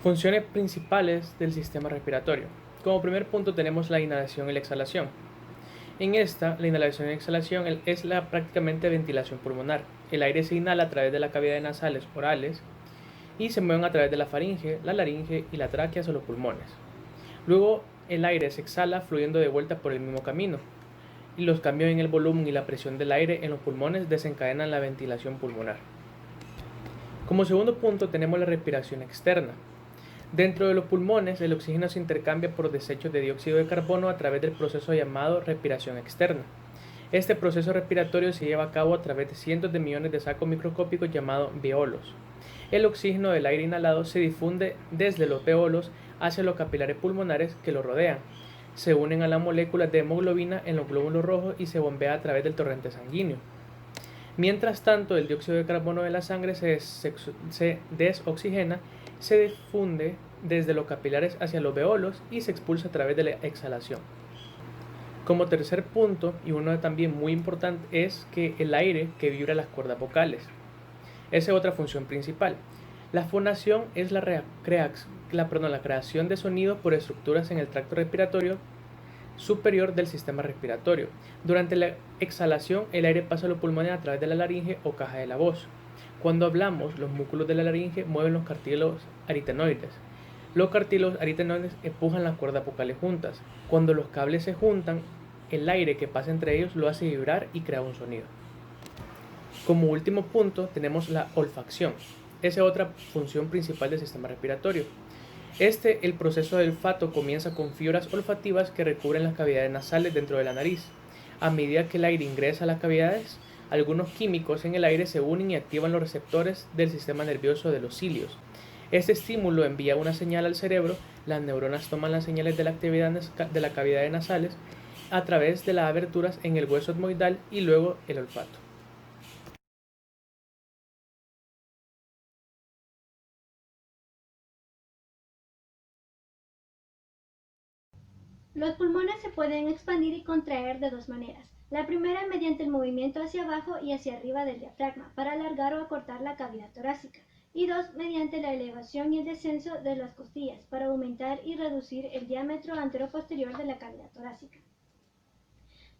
Funciones principales del sistema respiratorio. Como primer punto tenemos la inhalación y la exhalación. En esta, la inhalación y exhalación es prácticamente ventilación pulmonar. El aire se inhala a través de las cavidades nasales orales y se mueven a través de la faringe, la laringe y la tráquea hacia los pulmones. Luego, el aire se exhala fluyendo de vuelta por el mismo camino, y los cambios en el volumen y la presión del aire en los pulmones desencadenan la ventilación pulmonar. Como segundo punto tenemos la respiración externa. Dentro de los pulmones, el oxígeno se intercambia por desechos de dióxido de carbono a través del proceso llamado respiración externa. Este proceso respiratorio se lleva a cabo a través de cientos de millones de sacos microscópicos llamados veolos. El oxígeno del aire inhalado se difunde desde los veolos hacia los capilares pulmonares que lo rodean. Se unen a las moléculas de hemoglobina en los glóbulos rojos y se bombea a través del torrente sanguíneo. Mientras tanto, el dióxido de carbono de la sangre se desoxigena, se difunde desde los capilares hacia los veolos y se expulsa a través de la exhalación. Como tercer punto, y uno también muy importante, es que el aire que vibra las cuerdas vocales. Esa es otra función principal. La fonación es la creación de sonidos por estructuras en el tracto respiratorio superior del sistema respiratorio. Durante la exhalación, el aire pasa a los pulmones a través de la laringe o caja de la voz. Cuando hablamos, los músculos de la laringe mueven los cartílagos aritenoides. Los cartílagos aritenoides empujan las cuerdas vocales juntas. Cuando los cables se juntan, el aire que pasa entre ellos lo hace vibrar y crea un sonido. Como último punto tenemos la olfacción. Esa es otra función principal del sistema respiratorio. El proceso del olfato comienza con fibras olfativas que recubren las cavidades nasales dentro de la nariz. A medida que el aire ingresa a las cavidades, algunos químicos en el aire se unen y activan los receptores del sistema nervioso de los cilios. Este estímulo envía una señal al cerebro, las neuronas toman las señales de la actividad de las cavidades nasales a través de las aberturas en el hueso etmoidal y luego el olfato. Los pulmones se pueden expandir y contraer de dos maneras. La primera mediante el movimiento hacia abajo y hacia arriba del diafragma para alargar o acortar la cavidad torácica. Y dos, mediante la elevación y el descenso de las costillas para aumentar y reducir el diámetro anteroposterior de la cavidad torácica.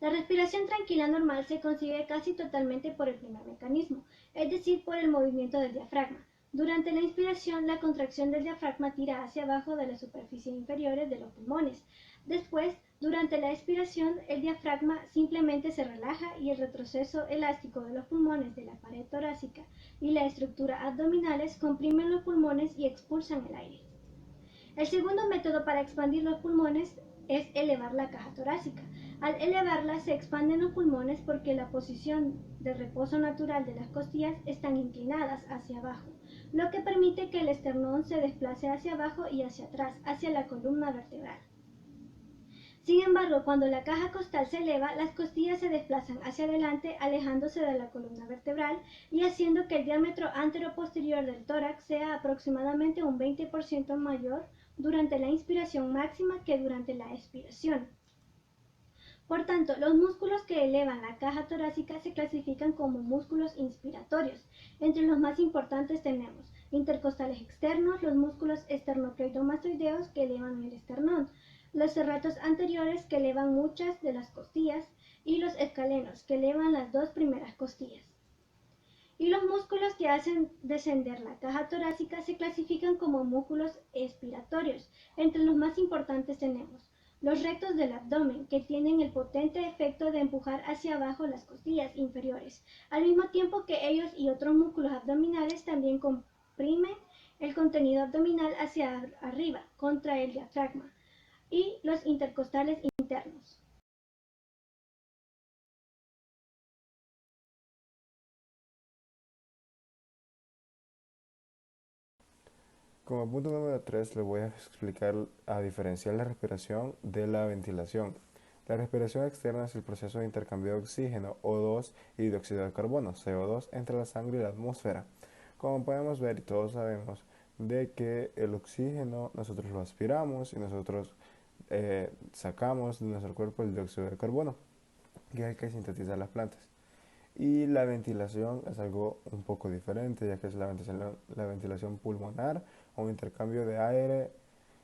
La respiración tranquila normal se consigue casi totalmente por el primer mecanismo, es decir, por el movimiento del diafragma. Durante la inspiración, la contracción del diafragma tira hacia abajo de las superficies inferiores de los pulmones. Después, durante la expiración, el diafragma simplemente se relaja y el retroceso elástico de los pulmones de la pared torácica y la estructura abdominales comprimen los pulmones y expulsan el aire. El segundo método para expandir los pulmones es elevar la caja torácica. Al elevarla se expanden los pulmones porque la posición de reposo natural de las costillas están inclinadas hacia abajo, lo que permite que el esternón se desplace hacia abajo y hacia atrás, hacia la columna vertebral. Sin embargo, cuando la caja costal se eleva, las costillas se desplazan hacia adelante, alejándose de la columna vertebral y haciendo que el diámetro anteroposterior del tórax sea aproximadamente un 20% mayor durante la inspiración máxima que durante la expiración. Por tanto, los músculos que elevan la caja torácica se clasifican como músculos inspiratorios. Entre los más importantes tenemos intercostales externos, los músculos esternocleidomastoideos que elevan el esternón, los serratos anteriores que elevan muchas de las costillas y los escalenos que elevan las dos primeras costillas. Y los músculos que hacen descender la caja torácica se clasifican como músculos expiratorios. Entre los más importantes tenemos los rectos del abdomen, que tienen el potente efecto de empujar hacia abajo las costillas inferiores, al mismo tiempo que ellos y otros músculos abdominales también comprimen el contenido abdominal hacia arriba contra el diafragma, y los intercostales internos. Como punto número 3 les voy a explicar a diferenciar la respiración de la ventilación. La respiración externa es el proceso de intercambio de oxígeno, O2 y dióxido de carbono, CO2, entre la sangre y la atmósfera. Como podemos ver y todos sabemos de que el oxígeno nosotros lo aspiramos y nosotros sacamos de nuestro cuerpo el dióxido de carbono, que es el que sintetizan las plantas. Y la ventilación es algo un poco diferente, ya que es la ventilación pulmonar o intercambio de aire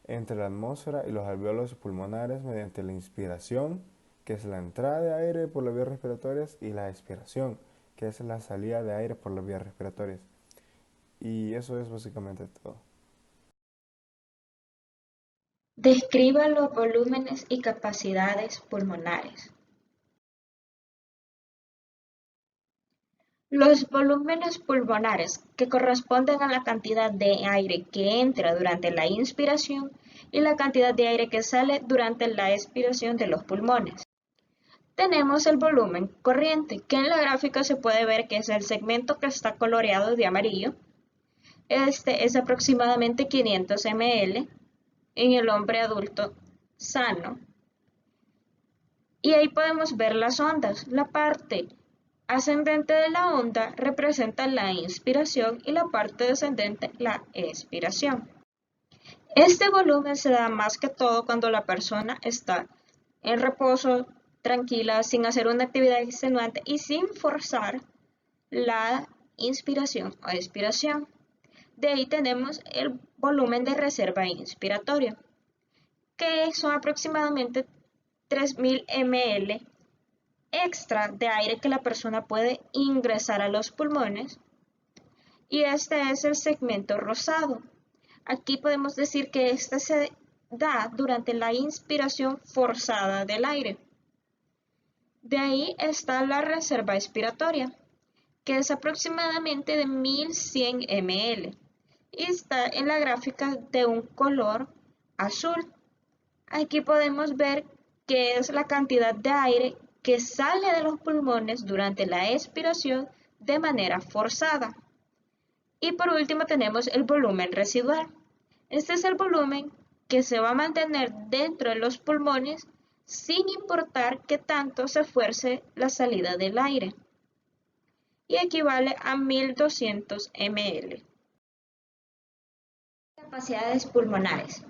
entre la atmósfera y los alvéolos pulmonares mediante la inspiración, que es la entrada de aire por las vías respiratorias, y la expiración, que es la salida de aire por las vías respiratorias. Y eso es básicamente todo. Describa los volúmenes y capacidades pulmonares. Los volúmenes pulmonares, que corresponden a la cantidad de aire que entra durante la inspiración y la cantidad de aire que sale durante la expiración de los pulmones. Tenemos el volumen corriente, que en la gráfica se puede ver que es el segmento que está coloreado de amarillo. Este es aproximadamente 500 ml en el hombre adulto sano. Y ahí podemos ver las ondas. La parte ascendente de la onda representa la inspiración y la parte descendente la expiración. Este volumen se da más que todo cuando la persona está en reposo, tranquila, sin hacer una actividad extenuante y sin forzar la inspiración o expiración. De ahí tenemos el volumen de reserva inspiratorio, que son aproximadamente 3000 ml extra de aire que la persona puede ingresar a los pulmones, y este es el segmento rosado. Aquí podemos decir que este se da durante la inspiración forzada del aire. De ahí está la reserva expiratoria, que es aproximadamente de 1100 ml y está en la gráfica de un color azul. Aquí podemos ver que es la cantidad de aire que sale de los pulmones durante la expiración de manera forzada. Y por último tenemos el volumen residual. Este es el volumen que se va a mantener dentro de los pulmones sin importar qué tanto se fuerce la salida del aire, y equivale a 1200 ml. Capacidades pulmonares.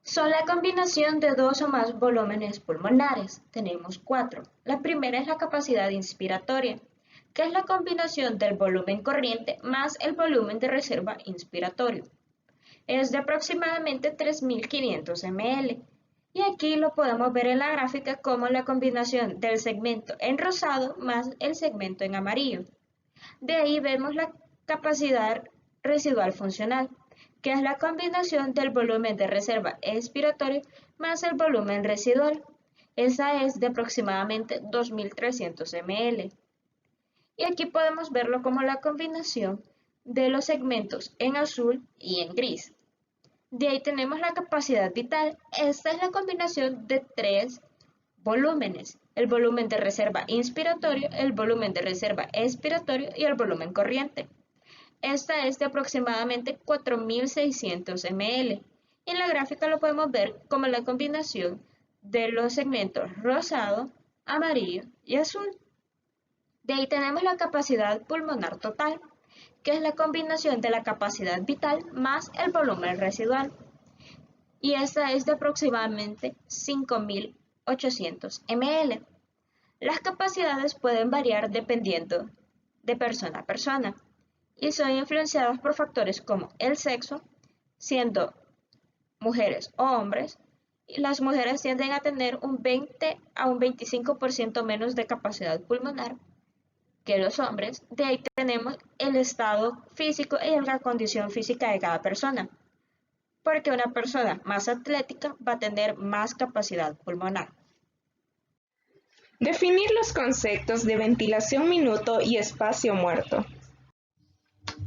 Son la combinación de dos o más volúmenes pulmonares. Tenemos 4. La primera es la capacidad inspiratoria, que es la combinación del volumen corriente más el volumen de reserva inspiratorio. Es de aproximadamente 3500 ml. Y aquí lo podemos ver en la gráfica como la combinación del segmento en rosado más el segmento en amarillo. De ahí vemos la capacidad residual funcional, que es la combinación del volumen de reserva expiratorio más el volumen residual. Esa es de aproximadamente 2300 ml. Y aquí podemos verlo como la combinación de los segmentos en azul y en gris. De ahí tenemos la capacidad vital. Esta es la combinación de 3 volúmenes: el volumen de reserva inspiratorio, el volumen de reserva expiratorio y el volumen corriente. Esta es de aproximadamente 4600 ml. En la gráfica lo podemos ver como la combinación de los segmentos rosado, amarillo y azul. De ahí tenemos la capacidad pulmonar total, que es la combinación de la capacidad vital más el volumen residual. Y esta es de aproximadamente 5800 ml. Las capacidades pueden variar dependiendo de persona a persona y son influenciadas por factores como el sexo, siendo mujeres o hombres, y las mujeres tienden a tener un 20 a un 25% menos de capacidad pulmonar que los hombres. De ahí tenemos el estado físico y la condición física de cada persona, porque una persona más atlética va a tener más capacidad pulmonar. Definir los conceptos de ventilación minuto y espacio muerto.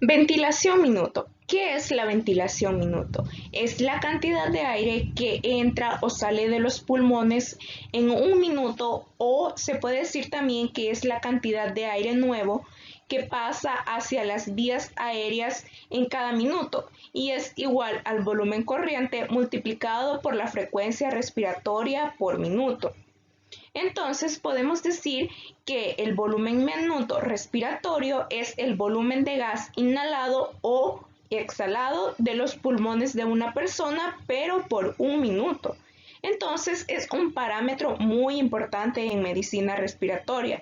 Ventilación minuto. ¿Qué es la ventilación minuto? Es la cantidad de aire que entra o sale de los pulmones en un minuto, o se puede decir también que es la cantidad de aire nuevo que pasa hacia las vías aéreas en cada minuto, y es igual al volumen corriente multiplicado por la frecuencia respiratoria por minuto. Entonces podemos decir que el volumen minuto respiratorio es el volumen de gas inhalado o exhalado de los pulmones de una persona, pero por un minuto. Entonces es un parámetro muy importante en medicina respiratoria,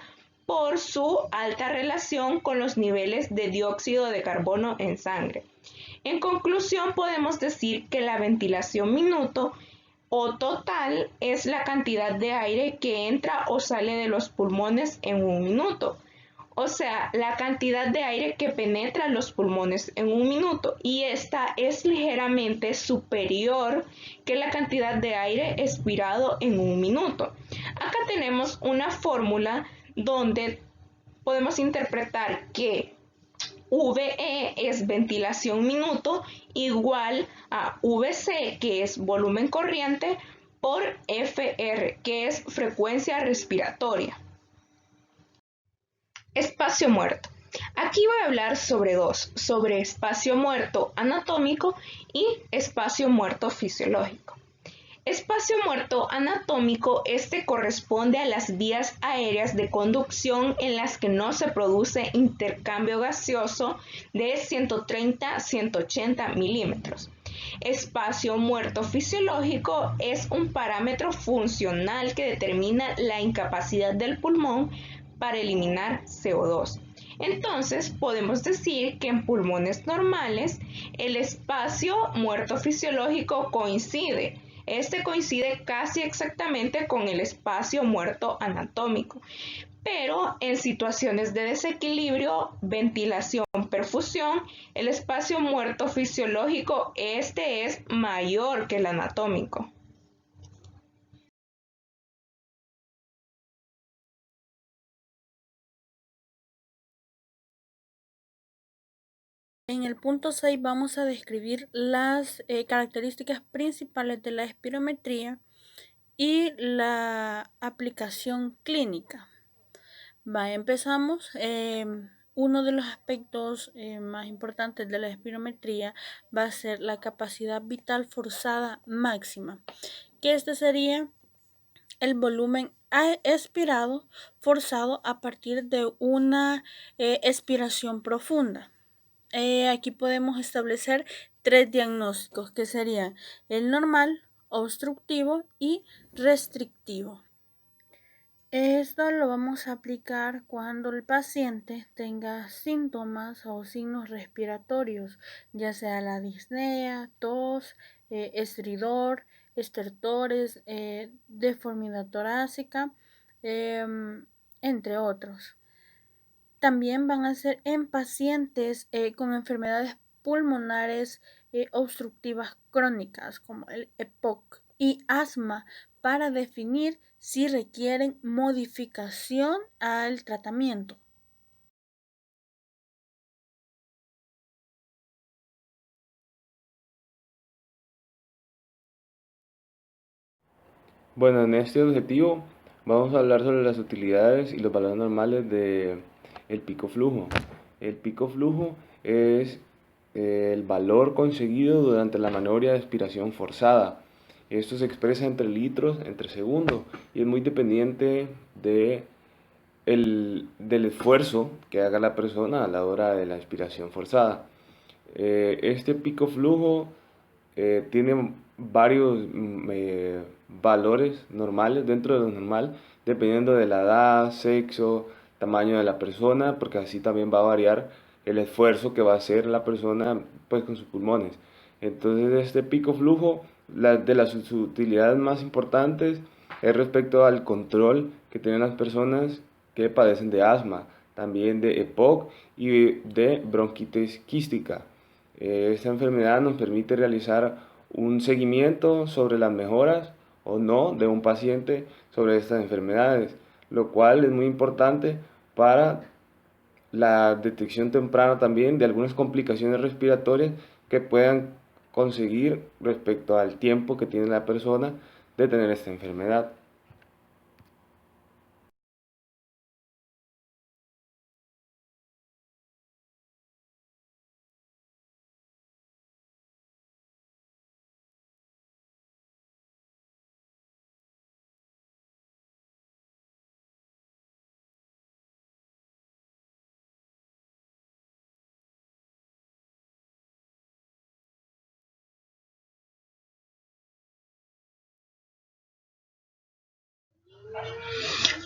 por su alta relación con los niveles de dióxido de carbono en sangre. En conclusión, podemos decir que la ventilación minuto o total es la cantidad de aire que entra o sale de los pulmones en un minuto. O sea, la cantidad de aire que penetra los pulmones en un minuto, y esta es ligeramente superior que la cantidad de aire expirado en un minuto. Acá tenemos una fórmula donde podemos interpretar que VE es ventilación minuto igual a VC, que es volumen corriente, por FR, que es frecuencia respiratoria. Espacio muerto. Aquí voy a hablar sobre dos, sobre espacio muerto anatómico y espacio muerto fisiológico. Espacio muerto anatómico, este corresponde a las vías aéreas de conducción en las que no se produce intercambio gaseoso de 130 a 180 milímetros. Espacio muerto fisiológico es un parámetro funcional que determina la incapacidad del pulmón para eliminar CO2. Entonces, podemos decir que en pulmones normales, el espacio muerto fisiológico coincide. Este coincide casi exactamente con el espacio muerto anatómico, pero en situaciones de desequilibrio, ventilación, perfusión, el espacio muerto fisiológico este es mayor que el anatómico. En el punto 6 vamos a describir las características principales de la espirometría y la aplicación clínica. Empezamos. Uno de los aspectos más importantes de la espirometría va a ser la capacidad vital forzada máxima, que este sería el volumen expirado forzado a partir de una expiración profunda. Aquí podemos establecer 3 diagnósticos, que serían el normal, obstructivo y restrictivo. Esto lo vamos a aplicar cuando el paciente tenga síntomas o signos respiratorios, ya sea la disnea, tos, estridor, estertores, deformidad torácica, entre otros. También van a ser en pacientes con enfermedades pulmonares obstructivas crónicas como el EPOC y asma, para definir si requieren modificación al tratamiento. Bueno, en este objetivo vamos a hablar sobre las utilidades y los valores normales del pico flujo. El pico flujo es el valor conseguido durante la maniobra de expiración forzada. Esto se expresa entre litros entre segundo y es muy dependiente del esfuerzo que haga la persona a la hora de la expiración forzada. Este pico flujo tiene varios valores normales dentro de lo normal, dependiendo de la edad, sexo, tamaño de la persona, porque así también va a variar el esfuerzo que va a hacer la persona pues con sus pulmones. Entonces este pico flujo, de las utilidades más importantes es respecto al control que tienen las personas que padecen de asma, también de EPOC y de bronquitis quística. Esta enfermedad nos permite realizar un seguimiento sobre las mejoras o no de un paciente sobre estas enfermedades, lo cual es muy importante para la detección temprana también de algunas complicaciones respiratorias que puedan conseguir respecto al tiempo que tiene la persona de tener esta enfermedad.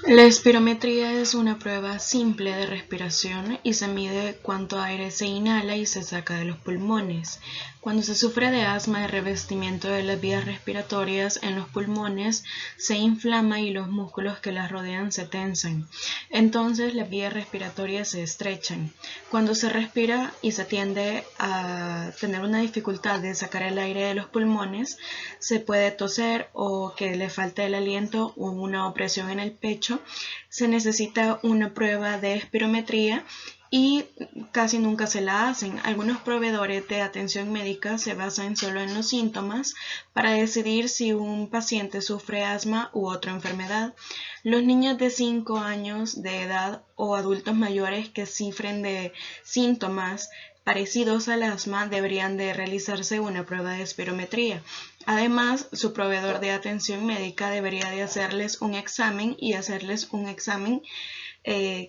La espirometría es una prueba simple de respiración y se mide cuánto aire se inhala y se saca de los pulmones. Cuando se sufre de asma, el revestimiento de las vías respiratorias en los pulmones se inflama y los músculos que las rodean se tensan. Entonces las vías respiratorias se estrechan. Cuando se respira y se tiende a tener una dificultad de sacar el aire de los pulmones, se puede toser o que le falte el aliento o una opresión en el pecho. Se necesita una prueba de espirometría y casi nunca se la hacen. Algunos proveedores de atención médica se basan solo en los síntomas para decidir si un paciente sufre asma u otra enfermedad. Los niños de 5 años de edad o adultos mayores que sufren de síntomas parecidos al asma deberían de realizarse una prueba de espirometría. Además, su proveedor de atención médica debería de hacerles un examen y hacerles un examen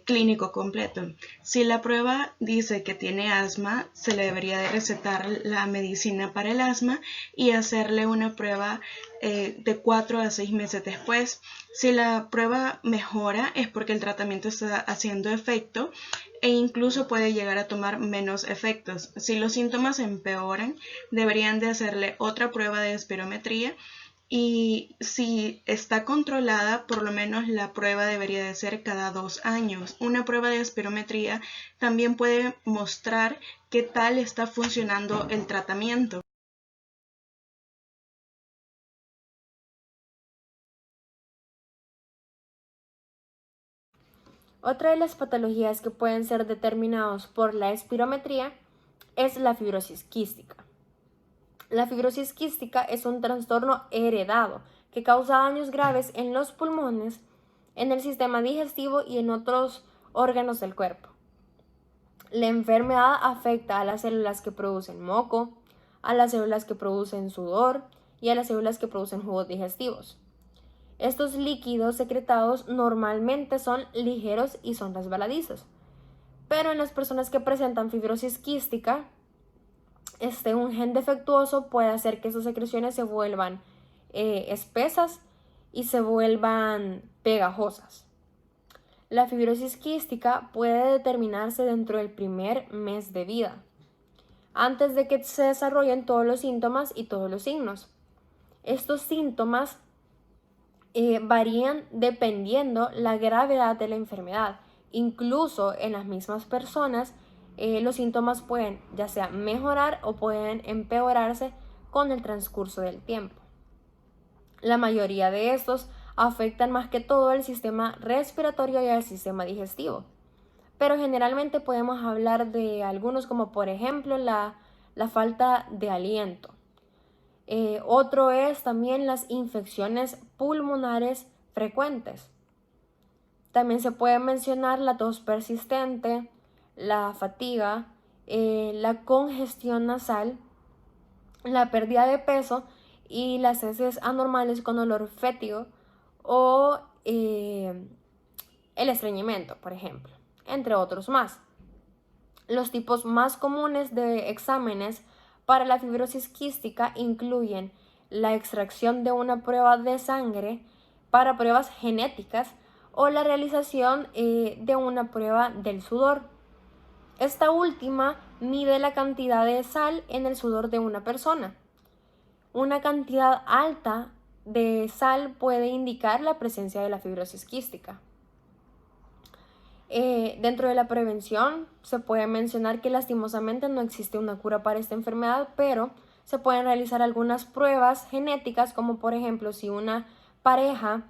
clínico completo. Si la prueba dice que tiene asma, se le debería de recetar la medicina para el asma y hacerle una prueba de 4 a 6 meses después. Si la prueba mejora es porque el tratamiento está haciendo efecto e incluso puede llegar a tomar menos efectos. Si los síntomas empeoran, deberían de hacerle otra prueba de espirometría y si está controlada, por lo menos la prueba debería de ser cada 2 años. Una prueba de espirometría también puede mostrar qué tal está funcionando el tratamiento. Otra de las patologías que pueden ser determinados por la espirometría es la fibrosis quística. La fibrosis quística es un trastorno heredado que causa daños graves en los pulmones, en el sistema digestivo y en otros órganos del cuerpo. La enfermedad afecta a las células que producen moco, a las células que producen sudor y a las células que producen jugos digestivos. Estos líquidos secretados normalmente son ligeros y son resbaladizos, pero en las personas que presentan fibrosis quística, un gen defectuoso puede hacer que esas secreciones se vuelvan espesas y se vuelvan pegajosas. La fibrosis quística puede determinarse dentro del primer mes de vida, antes de que se desarrollen todos los síntomas y todos los signos. Estos síntomas varían dependiendo la gravedad de la enfermedad. Incluso en las mismas personas, los síntomas pueden ya sea mejorar o pueden empeorarse con el transcurso del tiempo. La mayoría de estos afectan más que todo el sistema respiratorio y el sistema digestivo. Pero generalmente podemos hablar de algunos como por ejemplo la falta de aliento. Otro es también las infecciones pulmonares frecuentes. También se puede mencionar la tos persistente, la fatiga, la congestión nasal, la pérdida de peso y las heces anormales con olor fétido o el estreñimiento, por ejemplo, entre otros más. Los tipos más comunes de exámenes para la fibrosis quística incluyen la extracción de una prueba de sangre para pruebas genéticas o la realización de una prueba del sudor. Esta última mide la cantidad de sal en el sudor de una persona. Una cantidad alta de sal puede indicar la presencia de la fibrosis quística. Dentro de la prevención se puede mencionar que lastimosamente no existe una cura para esta enfermedad, pero se pueden realizar algunas pruebas genéticas, como por ejemplo si una pareja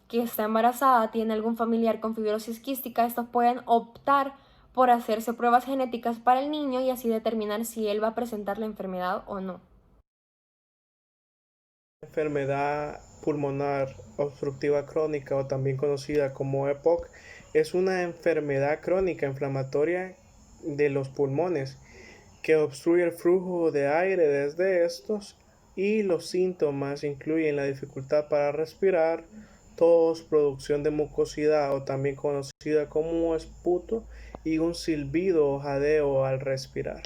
que está embarazada tiene algún familiar con fibrosis quística, estos pueden optar por hacerse pruebas genéticas para el niño y así determinar si él va a presentar la enfermedad o no. Enfermedad pulmonar obstructiva crónica o también conocida como EPOC es una enfermedad crónica inflamatoria de los pulmones que obstruye el flujo de aire desde estos y los síntomas incluyen la dificultad para respirar, tos, producción de mucosidad o también conocida como esputo y un silbido o jadeo al respirar.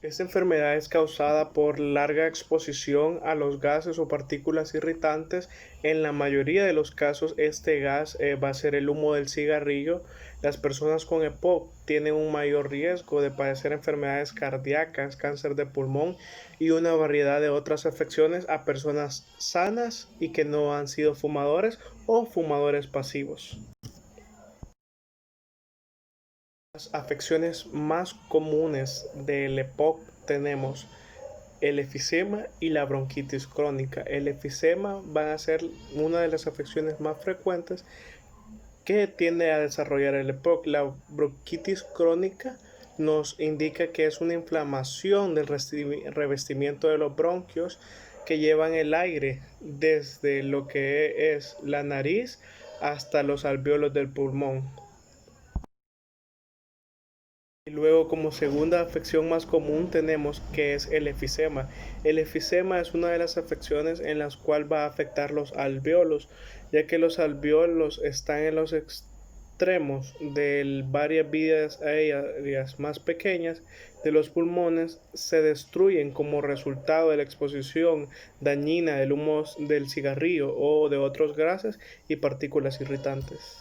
Esta enfermedad es causada por larga exposición a los gases o partículas irritantes. En la mayoría de los casos, este gas va a ser el humo del cigarrillo. Las personas con EPOC tienen un mayor riesgo de padecer enfermedades cardíacas, cáncer de pulmón y una variedad de otras afecciones a personas sanas y que no han sido fumadores o fumadores pasivos. Las afecciones más comunes del EPOC tenemos el efisema y la bronquitis crónica. El efisema va a ser una de las afecciones más frecuentes que tiende a desarrollar el EPOC. La bronquitis crónica nos indica que es una inflamación del revestimiento de los bronquios que llevan el aire desde lo que es la nariz hasta los alvéolos del pulmón. Y luego, como segunda afección más común, tenemos que es el efisema. El efisema es una de las afecciones en las cuales va a afectar los alvéolos, ya que los alvéolos están en los extremos de varias vías aéreas más pequeñas de los pulmones, se destruyen como resultado de la exposición dañina del humo del cigarrillo o de otros gases y partículas irritantes.